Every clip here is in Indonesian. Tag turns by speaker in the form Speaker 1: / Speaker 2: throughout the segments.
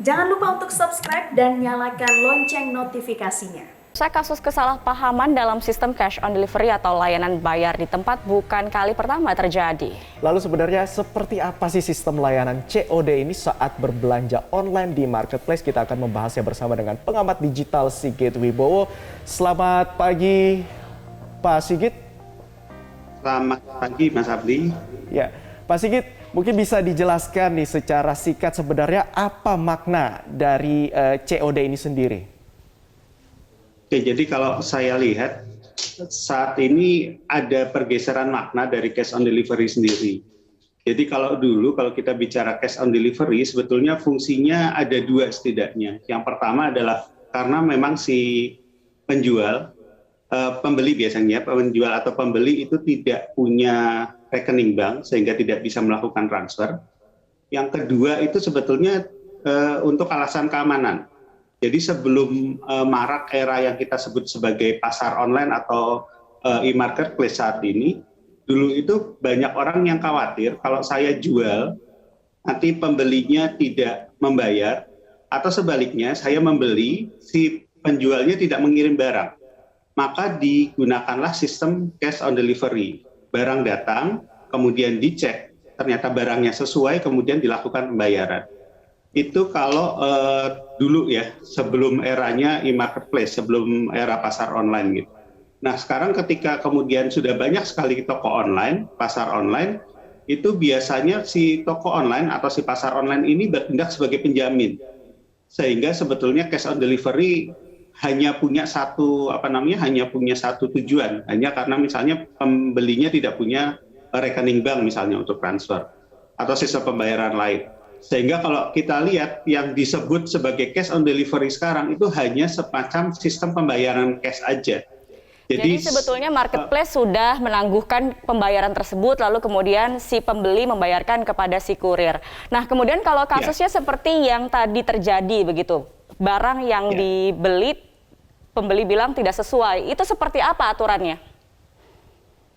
Speaker 1: Jangan lupa untuk subscribe dan nyalakan lonceng notifikasinya.
Speaker 2: Kasus kesalahpahaman dalam sistem cash on delivery atau layanan bayar di tempat bukan kali pertama terjadi.
Speaker 3: Lalu sebenarnya seperti apa sih sistem layanan COD ini saat berbelanja online di marketplace? Kita akan membahasnya bersama dengan pengamat digital Sigit Wibowo. Selamat pagi Pak Sigit.
Speaker 4: Selamat pagi Mas Abdi.
Speaker 3: Ya, Pak Sigit, mungkin bisa dijelaskan nih secara singkat sebenarnya apa makna dari COD ini sendiri?
Speaker 4: Oke, jadi kalau saya lihat saat ini ada pergeseran makna dari cash on delivery sendiri. Jadi kalau dulu kalau kita bicara cash on delivery sebetulnya fungsinya ada dua setidaknya. Yang pertama adalah karena memang si penjual, pembeli biasanya, penjual atau pembeli itu tidak punya rekening bank sehingga tidak bisa melakukan transfer. Yang kedua itu sebetulnya untuk alasan keamanan. Jadi sebelum marak era yang kita sebut sebagai pasar online atau e-marketplace saat ini, dulu itu banyak orang yang khawatir kalau saya jual, nanti pembelinya tidak membayar, atau sebaliknya saya membeli, si penjualnya tidak mengirim barang. Maka digunakanlah sistem cash on delivery. Barang datang, kemudian dicek, ternyata barangnya sesuai, kemudian dilakukan pembayaran. Itu kalau dulu ya, sebelum eranya e-marketplace, sebelum era pasar online gitu. Nah sekarang ketika kemudian sudah banyak sekali toko online, pasar online, itu biasanya si toko online atau si pasar online ini bertindak sebagai penjamin. Sehingga sebetulnya cash on delivery hanya punya satu tujuan, hanya karena misalnya pembelinya tidak punya rekening bank misalnya untuk transfer atau sistem pembayaran lain. Sehingga kalau kita lihat yang disebut sebagai cash on delivery sekarang itu hanya semacam sistem pembayaran cash aja.
Speaker 2: Jadi sebetulnya marketplace sudah menangguhkan pembayaran tersebut, lalu kemudian si pembeli membayarkan kepada si kurir. Nah kemudian kalau kasusnya seperti yang tadi terjadi begitu, barang yang dibeli, pembeli bilang tidak sesuai, itu seperti apa aturannya?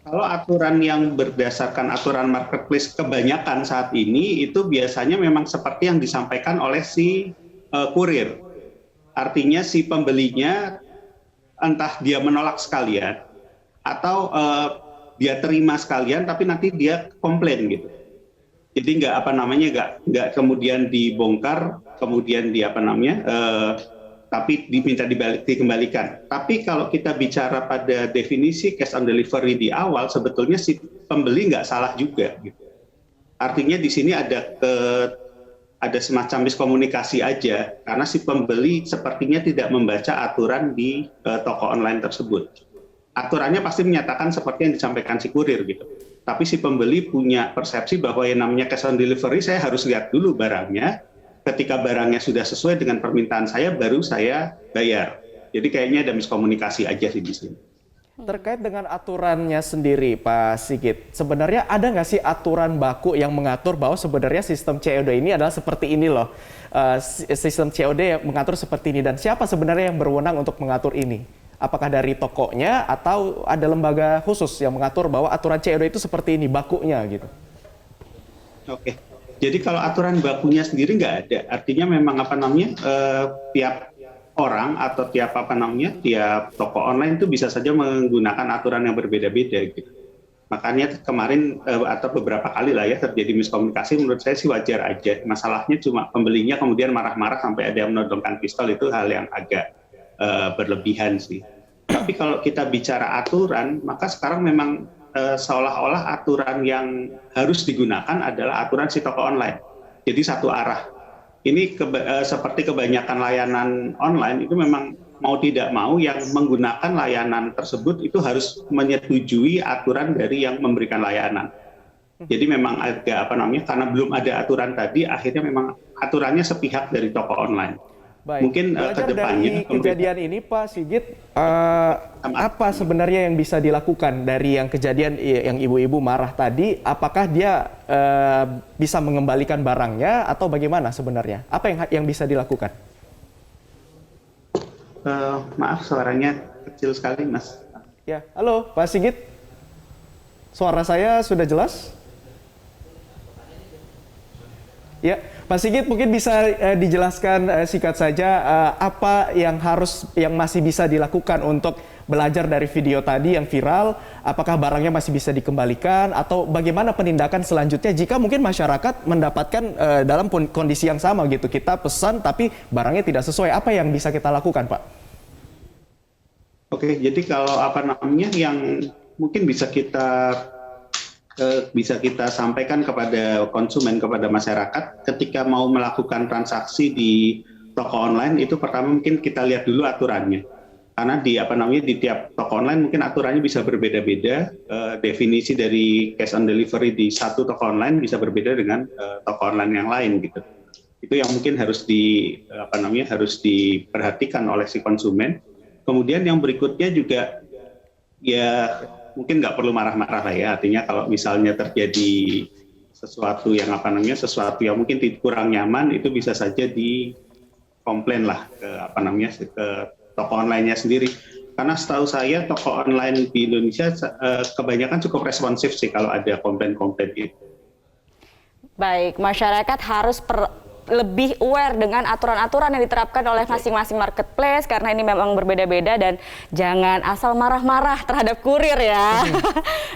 Speaker 4: Kalau aturan yang berdasarkan aturan marketplace kebanyakan saat ini itu biasanya memang seperti yang disampaikan oleh si kurir. Artinya si pembelinya entah dia menolak sekalian atau dia terima sekalian tapi nanti dia komplain gitu. Jadi nggak kemudian dibongkar, kemudian tapi diminta dikembalikan. Tapi kalau kita bicara pada definisi cash on delivery di awal, sebetulnya si pembeli nggak salah juga. Gitu. Artinya di sini ada semacam miskomunikasi aja, karena si pembeli sepertinya tidak membaca aturan di toko online tersebut. Aturannya pasti menyatakan seperti yang disampaikan si kurir gitu. Tapi si pembeli punya persepsi bahwa yang namanya cash on delivery, saya harus lihat dulu barangnya. Ketika barangnya sudah sesuai dengan permintaan saya, baru saya bayar. Jadi kayaknya ada miskomunikasi aja sih di sini.
Speaker 3: Terkait dengan aturannya sendiri, Pak Sigit, sebenarnya ada nggak sih aturan baku yang mengatur bahwa sebenarnya sistem COD ini adalah seperti ini loh. Sistem COD yang mengatur seperti ini, dan siapa sebenarnya yang berwenang untuk mengatur ini? Apakah dari tokonya atau ada lembaga khusus yang mengatur bahwa aturan COD itu seperti ini, bakunya gitu?
Speaker 4: Oke. Jadi kalau aturan bakunya sendiri nggak ada, artinya memang tiap orang atau tiap toko online itu bisa saja menggunakan aturan yang berbeda-beda gitu. Makanya kemarin atau beberapa kali lah ya terjadi miskomunikasi, menurut saya sih wajar aja. Masalahnya cuma pembelinya kemudian marah-marah sampai ada yang menodongkan pistol, itu hal yang agak berlebihan sih. Tapi kalau kita bicara aturan, maka sekarang memang seolah-olah aturan yang harus digunakan adalah aturan si toko online. Jadi satu arah. Ini seperti kebanyakan layanan online itu memang mau tidak mau yang menggunakan layanan tersebut itu harus menyetujui aturan dari yang memberikan layanan. Jadi memang agak karena belum ada aturan tadi, akhirnya memang aturannya sepihak dari toko online.
Speaker 3: Baik.
Speaker 4: Mungkin
Speaker 3: Belajar
Speaker 4: kedepannya
Speaker 3: dari kejadian ini, Pak Sigit, apa sebenarnya yang bisa dilakukan dari yang kejadian yang ibu-ibu marah tadi? Apakah dia bisa mengembalikan barangnya atau bagaimana sebenarnya? Apa yang bisa dilakukan?
Speaker 4: Maaf, suaranya kecil sekali, Mas.
Speaker 3: Ya, halo, Pak Sigit. Suara saya sudah jelas? Ya, Pak Sigit mungkin bisa dijelaskan singkat saja apa yang masih bisa dilakukan untuk belajar dari video tadi yang viral, apakah barangnya masih bisa dikembalikan atau bagaimana penindakan selanjutnya jika mungkin masyarakat mendapatkan dalam kondisi yang sama gitu, kita pesan tapi barangnya tidak sesuai, apa yang bisa kita lakukan, Pak?
Speaker 4: Oke, jadi kalau yang mungkin bisa kita sampaikan kepada konsumen, kepada masyarakat ketika mau melakukan transaksi di toko online itu pertama mungkin kita lihat dulu aturannya. Karena di tiap toko online mungkin aturannya bisa berbeda-beda, definisi dari cash on delivery di satu toko online bisa berbeda dengan toko online yang lain gitu. Itu yang mungkin harus diperhatikan oleh si konsumen. Kemudian yang berikutnya juga ya mungkin nggak perlu marah-marah lah ya, artinya kalau misalnya terjadi sesuatu yang mungkin kurang nyaman itu bisa saja dikomplain lah ke toko online-nya sendiri. Karena setahu saya toko online di Indonesia kebanyakan cukup responsif sih kalau ada komplain-komplain itu.
Speaker 2: Baik, masyarakat harus lebih aware dengan aturan-aturan yang diterapkan oleh masing-masing marketplace karena ini memang berbeda-beda dan jangan asal marah-marah terhadap kurir ya.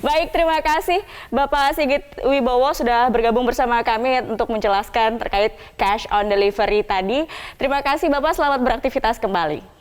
Speaker 2: Baik, terima kasih Bapak Sigit Wibowo sudah bergabung bersama kami untuk menjelaskan terkait cash on delivery tadi. Terima kasih Bapak, selamat beraktivitas kembali.